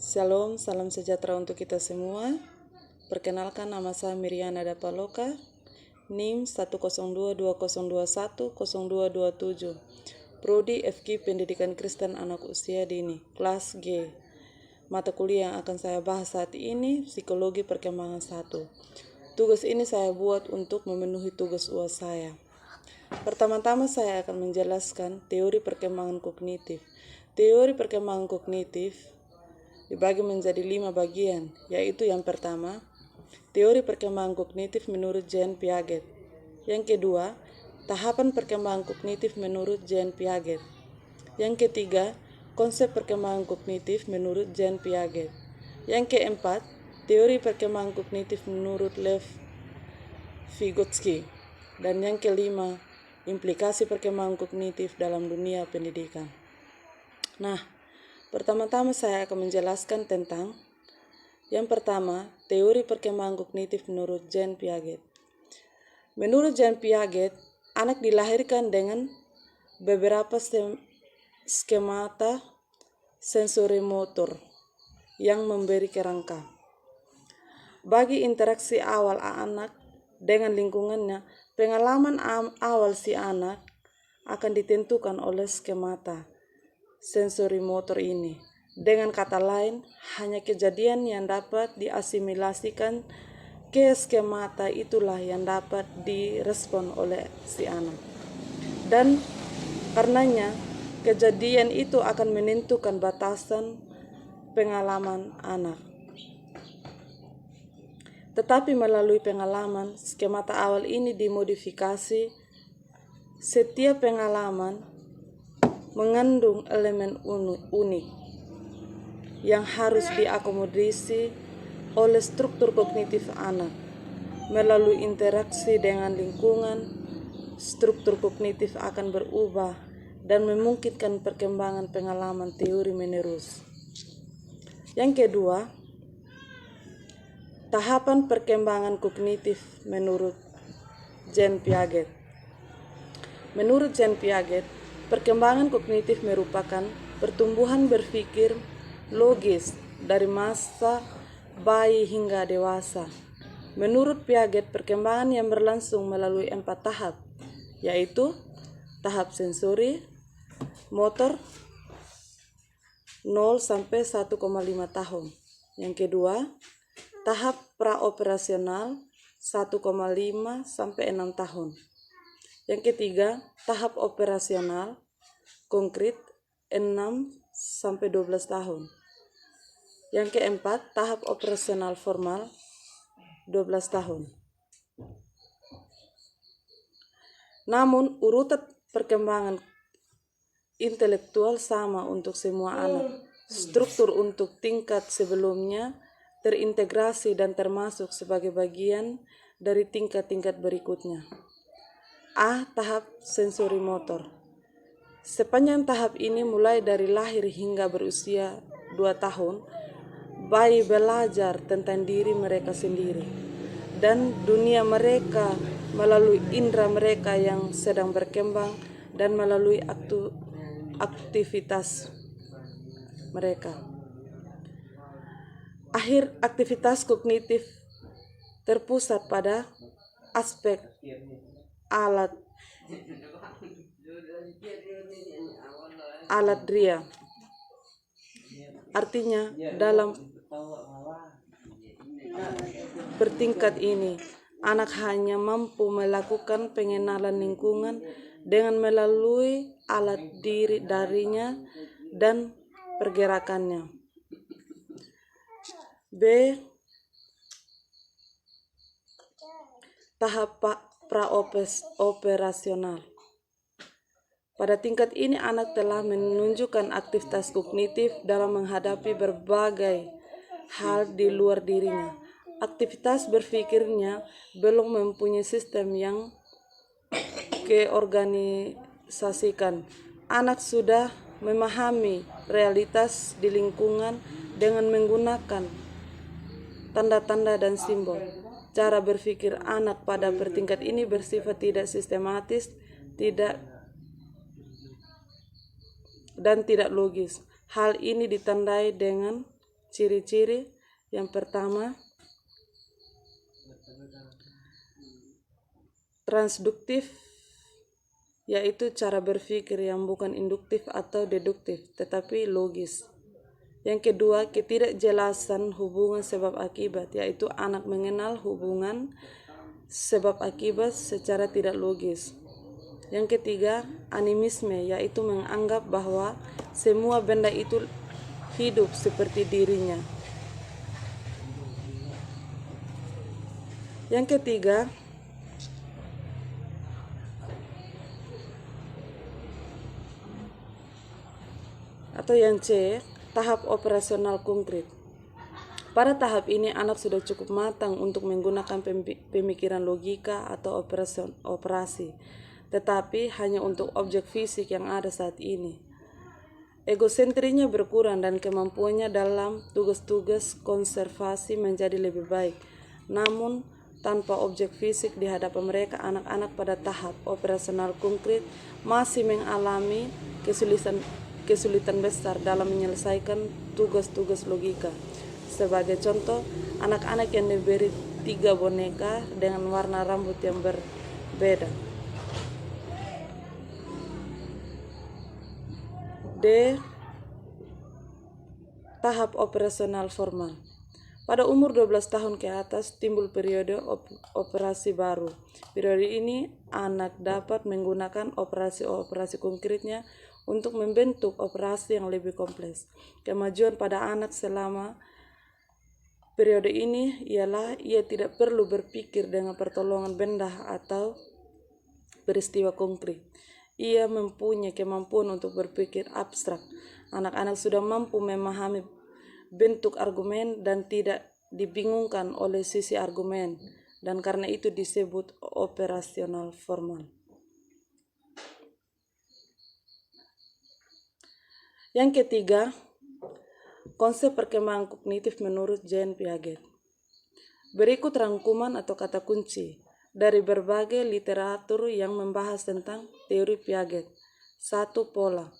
Shalom, salam sejahtera untuk kita semua. Perkenalkan, nama saya Miriana Dapaloka, NIM 10220210227, Prodi FK Pendidikan Kristen Anak Usia Dini, kelas G. Mata kuliah yang akan saya bahas saat ini, Psikologi Perkembangan 1. Tugas ini saya buat untuk memenuhi tugas UAS saya. Pertama-tama saya akan menjelaskan teori perkembangan kognitif. Teori perkembangan kognitif dibagi menjadi 5 bagian, yaitu yang pertama, teori perkembangan kognitif menurut Jean Piaget. Yang kedua, tahapan perkembangan kognitif menurut Jean Piaget. Yang ketiga, konsep perkembangan kognitif menurut Jean Piaget. Yang keempat, teori perkembangan kognitif menurut Lev Vygotsky. Dan yang kelima, implikasi perkembangan kognitif dalam dunia pendidikan. Nah, pertama-tama saya akan menjelaskan tentang yang pertama, teori perkembangan kognitif menurut Jean Piaget. Menurut Jean Piaget, anak dilahirkan dengan beberapa skemata sensorimotor yang memberi kerangka. Bagi interaksi awal anak dengan lingkungannya, pengalaman awal si anak akan ditentukan oleh skemata sensorimotor ini. Dengan kata lain, hanya kejadian yang dapat diasimilasikan ke skemata itulah yang dapat direspon oleh si anak. Dan karenanya, kejadian itu akan menentukan batasan pengalaman anak. Tetapi melalui pengalaman, skemata awal ini dimodifikasi. Setiap pengalaman mengandung elemen unik yang harus diakomodasi oleh struktur kognitif anak. Melalui interaksi dengan lingkungan, struktur kognitif akan berubah dan memungkinkan perkembangan pengalaman teori menerus. Yang kedua, tahapan perkembangan kognitif menurut Jean Piaget. Menurut Jean Piaget, perkembangan kognitif merupakan pertumbuhan berpikir logis dari masa bayi hingga dewasa. Menurut Piaget, perkembangan yang berlangsung melalui 4 tahap, yaitu tahap sensori, motor 0 sampai 1,5 tahun. Yang kedua, tahap praoperasional 1,5 sampai 6 tahun. Yang ketiga, tahap operasional konkret 6 sampai 12 tahun. Yang keempat, tahap operasional formal 12 tahun. Namun, urutan perkembangan intelektual sama untuk semua anak. Struktur untuk tingkat sebelumnya terintegrasi dan termasuk sebagai bagian dari tingkat-tingkat berikutnya. A. Tahap sensori motor. Sepanjang tahap ini mulai dari lahir hingga berusia 2 tahun, bayi belajar tentang diri mereka sendiri dan dunia mereka melalui indera mereka yang sedang berkembang dan melalui aktivitas mereka. Akhir aktivitas kognitif terpusat pada aspek alat dria. Artinya, dalam bertingkat ini, anak hanya mampu melakukan pengenalan lingkungan dengan melalui alat diri darinya dan pergerakannya. B. Tahap praoperasional. Pada tingkat ini anak telah menunjukkan aktivitas kognitif dalam menghadapi berbagai hal di luar dirinya. Aktivitas berpikirnya belum mempunyai sistem yang keorganisasikan. Anak sudah memahami realitas di lingkungan dengan menggunakan tanda-tanda dan simbol. Cara berpikir anak pada bertingkat ini bersifat tidak sistematis, tidak logis. Hal ini ditandai dengan ciri-ciri. Yang pertama, transduktif, yaitu cara berpikir yang bukan induktif atau deduktif, tetapi logis. Yang kedua, ketidakjelasan hubungan sebab akibat, yaitu anak mengenal hubungan sebab akibat secara tidak logis. Yang ketiga, animisme, yaitu menganggap bahwa semua benda itu hidup seperti dirinya. Yang ketiga, atau yang C, tahap operasional konkret. Pada tahap ini anak sudah cukup matang untuk menggunakan pemikiran logika atau operasi, tetapi hanya untuk objek fisik yang ada saat ini. Egosentrinya berkurang dan kemampuannya dalam tugas-tugas konservasi menjadi lebih baik. Namun, tanpa objek fisik di hadapan mereka, anak-anak pada tahap operasional konkret masih mengalami kesulitan besar dalam menyelesaikan tugas-tugas logika. Sebagai contoh, anak-anak yang diberi 3 boneka dengan warna rambut yang berbeda. D. Tahap operasional formal. Pada umur 12 tahun ke atas timbul periode operasi baru. Periode ini anak dapat menggunakan operasi konkretnya untuk membentuk operasi yang lebih kompleks. Kemajuan pada anak selama periode ini ialah ia tidak perlu berpikir dengan pertolongan benda atau peristiwa konkret. Ia mempunyai kemampuan untuk berpikir abstrak. Anak-anak sudah mampu memahami bentuk argumen dan tidak dibingungkan oleh sisi argumen, dan karena itu disebut operasional formal. Yang ketiga, konsep perkembangan kognitif menurut Jean Piaget. Berikut rangkuman atau kata kunci dari berbagai literatur yang membahas tentang teori Piaget. 1. Pola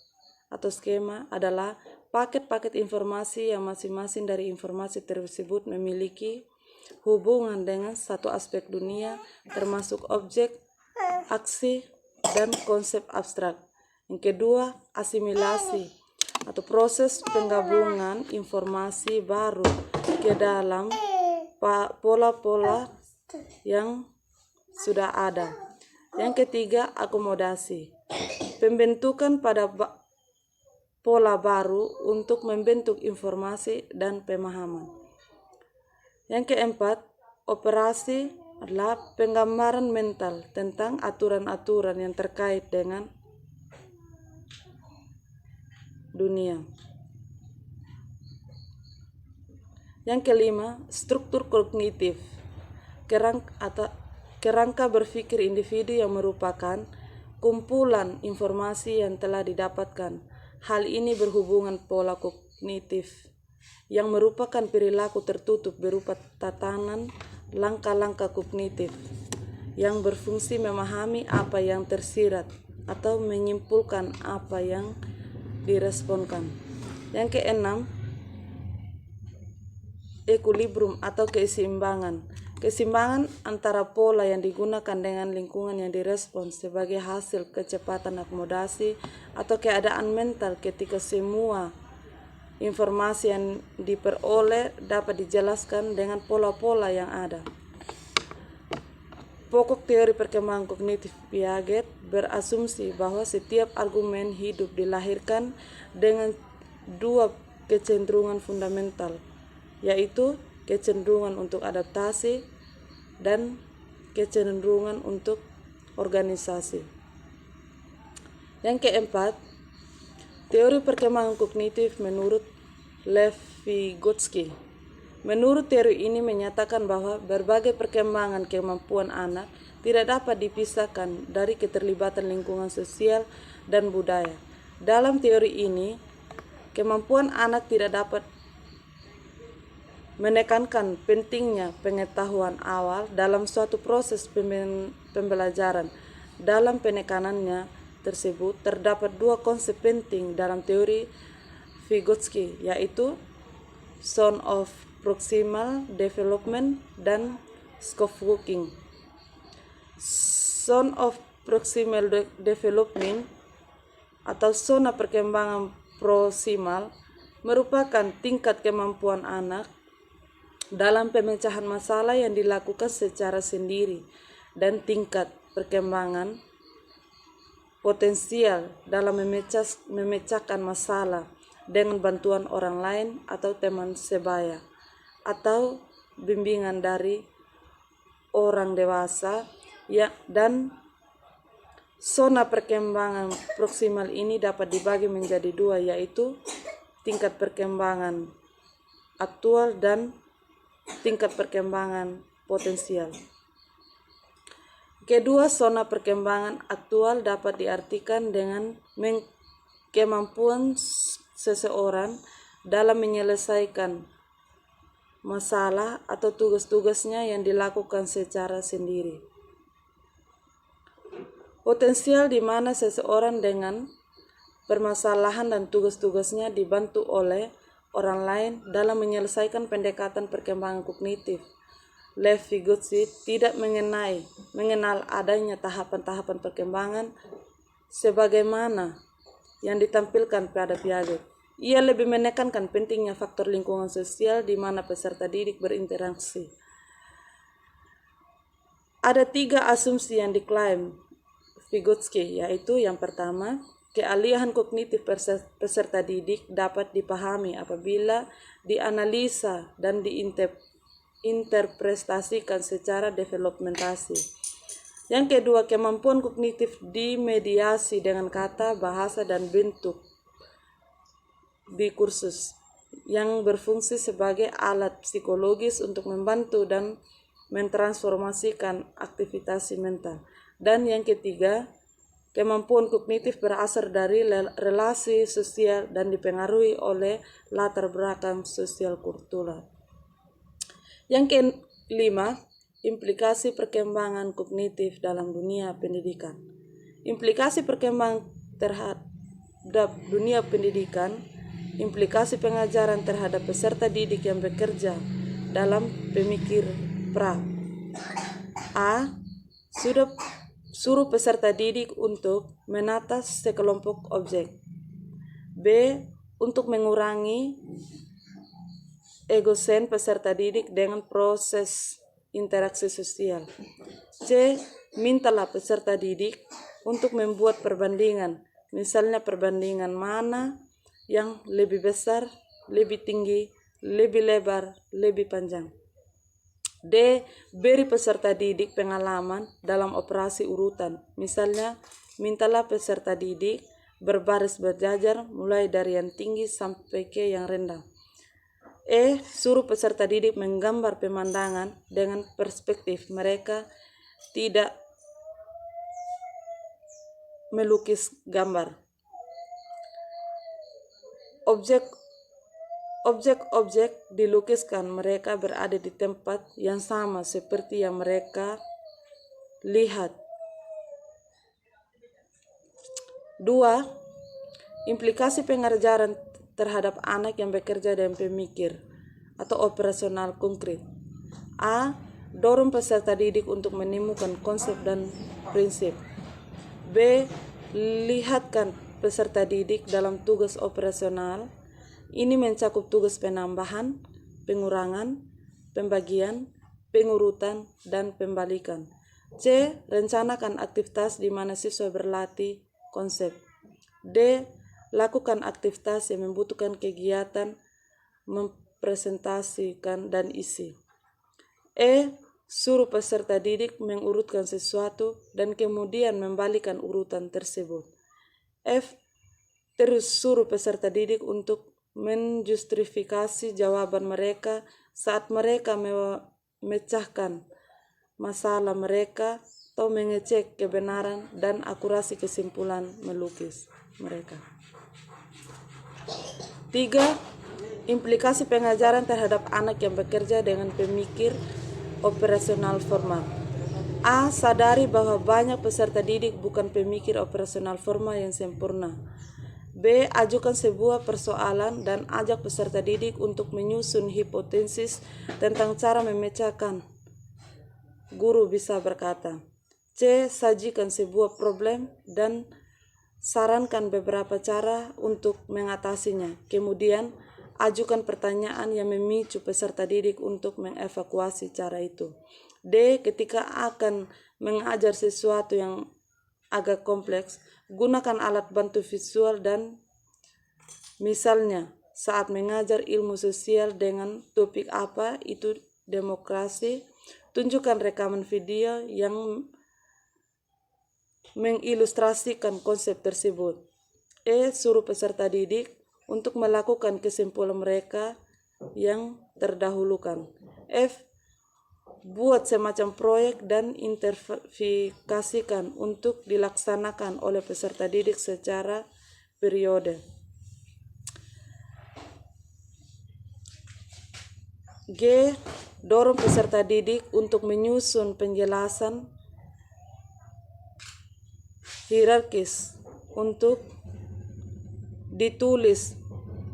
atau skema adalah paket-paket informasi yang masing-masing dari informasi tersebut memiliki hubungan dengan satu aspek dunia, termasuk objek, aksi, dan konsep abstrak. Yang kedua, asimilasi atau proses penggabungan informasi baru ke dalam pola-pola yang sudah ada. Yang ketiga, akomodasi, pembentukan pada pola baru untuk membentuk informasi dan pemahaman. Yang keempat, operasi adalah penggambaran mental tentang aturan-aturan yang terkait dengan dunia. Yang kelima, struktur kognitif, kerangka berpikir individu yang merupakan kumpulan informasi yang telah didapatkan. Hal ini berhubungan pola kognitif yang merupakan perilaku tertutup berupa tatanan langkah-langkah kognitif yang berfungsi memahami apa yang tersirat atau menyimpulkan apa yang diresponkan. Yang keenam, equilibrium atau keseimbangan. Keseimbangan antara pola yang digunakan dengan lingkungan yang direspons sebagai hasil kecepatan akomodasi atau keadaan mental ketika semua informasi yang diperoleh dapat dijelaskan dengan pola-pola yang ada. Pokok teori perkembangan kognitif Piaget berasumsi bahwa setiap argumen hidup dilahirkan dengan 2 kecenderungan fundamental, yaitu kecenderungan untuk adaptasi dan kecenderungan untuk organisasi. Yang keempat, teori perkembangan kognitif menurut Lev Vygotsky. Menurut teori ini menyatakan bahwa berbagai perkembangan kemampuan anak tidak dapat dipisahkan dari keterlibatan lingkungan sosial dan budaya. Dalam teori ini, kemampuan anak tidak dapat menekankan pentingnya pengetahuan awal dalam suatu proses pembelajaran. Dalam penekanannya tersebut terdapat 2 konsep penting dalam teori Vygotsky, yaitu zone of proximal development, dan scaffolding. Zone of proximal development atau zona perkembangan proksimal merupakan tingkat kemampuan anak dalam pemecahan masalah yang dilakukan secara sendiri dan tingkat perkembangan potensial dalam memecahkan masalah dengan bantuan orang lain atau teman sebaya atau bimbingan dari orang dewasa dan zona perkembangan proksimal ini dapat dibagi menjadi dua, yaitu tingkat perkembangan aktual dan tingkat perkembangan potensial. Kedua zona perkembangan aktual dapat diartikan dengan kemampuan seseorang dalam menyelesaikan masalah atau tugas-tugasnya yang dilakukan secara sendiri. Potensial di mana seseorang dengan permasalahan dan tugas-tugasnya dibantu oleh orang lain dalam menyelesaikan pendekatan perkembangan kognitif. Lev Vygotsky tidak mengenal adanya tahapan-tahapan perkembangan sebagaimana yang ditampilkan pada Piaget. Ia lebih menekankan pentingnya faktor lingkungan sosial di mana peserta didik berinteraksi. Ada 3 asumsi yang diklaim Vygotsky, yaitu yang pertama, keahlian kognitif peserta didik dapat dipahami apabila dianalisa dan diinterpretasikan secara developmentasi. Yang kedua, kemampuan kognitif dimediasi dengan kata, bahasa, dan bentuk diskursus yang berfungsi sebagai alat psikologis untuk membantu dan mentransformasikan aktivitas mental. Dan yang ketiga, kemampuan kognitif berasal dari relasi sosial dan dipengaruhi oleh latar belakang sosial kultural. Yang kelima, implikasi perkembangan kognitif dalam dunia pendidikan. Implikasi perkembangan terhadap dunia pendidikan, implikasi pengajaran terhadap peserta didik yang bekerja dalam pemikir pra. A. Suruh peserta didik untuk menata sekelompok objek. B. Untuk mengurangi egosen peserta didik dengan proses interaksi sosial. C. Mintalah peserta didik untuk membuat perbandingan, misalnya perbandingan mana yang lebih besar, lebih tinggi, lebih lebar, lebih panjang. D. Beri peserta didik pengalaman dalam operasi urutan, misalnya mintalah peserta didik berbaris berjajar mulai dari yang tinggi sampai ke yang rendah. E. Suruh peserta didik menggambar pemandangan dengan perspektif mereka, tidak melukis gambar. Objek-objek dilukiskan mereka berada di tempat yang sama seperti yang mereka lihat. 2. Implikasi pengajaran terhadap anak yang bekerja dan pemikir atau operasional konkret. A. Dorong peserta didik untuk menemukan konsep dan prinsip. B. Lihatkan peserta didik dalam tugas operasional. Ini mencakup tugas penambahan, pengurangan, pembagian, pengurutan, dan pembalikan. C. Rencanakan aktivitas di mana siswa berlatih konsep. D. Lakukan aktivitas yang membutuhkan kegiatan, mempresentasikan, dan isi. E. Suruh peserta didik mengurutkan sesuatu dan kemudian membalikan urutan tersebut. F. Terus suruh peserta didik untuk menjustifikasi jawaban mereka saat mereka memecahkan masalah mereka atau mengecek kebenaran dan akurasi kesimpulan melukis mereka. 3. Implikasi pengajaran terhadap anak yang bekerja dengan pemikir operasional formal. A. Sadari bahwa banyak peserta didik bukan pemikir operasional formal yang sempurna. B. Ajukan sebuah persoalan dan ajak peserta didik untuk menyusun hipotesis tentang cara memecahkan. Guru bisa berkata. C. Sajikan sebuah problem dan sarankan beberapa cara untuk mengatasinya. Kemudian, ajukan pertanyaan yang memicu peserta didik untuk mengevakuasi cara itu. D. Ketika akan mengajar sesuatu yang agak kompleks, gunakan alat bantu visual dan misalnya saat mengajar ilmu sosial dengan topik apa itu demokrasi, tunjukkan rekaman video yang mengilustrasikan konsep tersebut. E. Suruh peserta didik untuk melakukan kesimpulan mereka yang terdahulukan. F. Buat semacam proyek dan interfikasikan untuk dilaksanakan oleh peserta didik secara periode. G. Dorong peserta didik untuk menyusun penjelasan hierarkis untuk ditulis.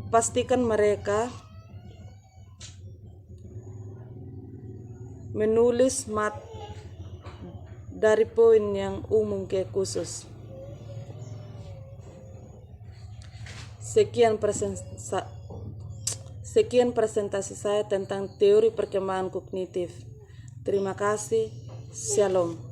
Pastikan mereka menulis dari poin yang umum ke khusus. Sekian presentasi saya tentang teori perkembangan kognitif. Terima kasih. Shalom.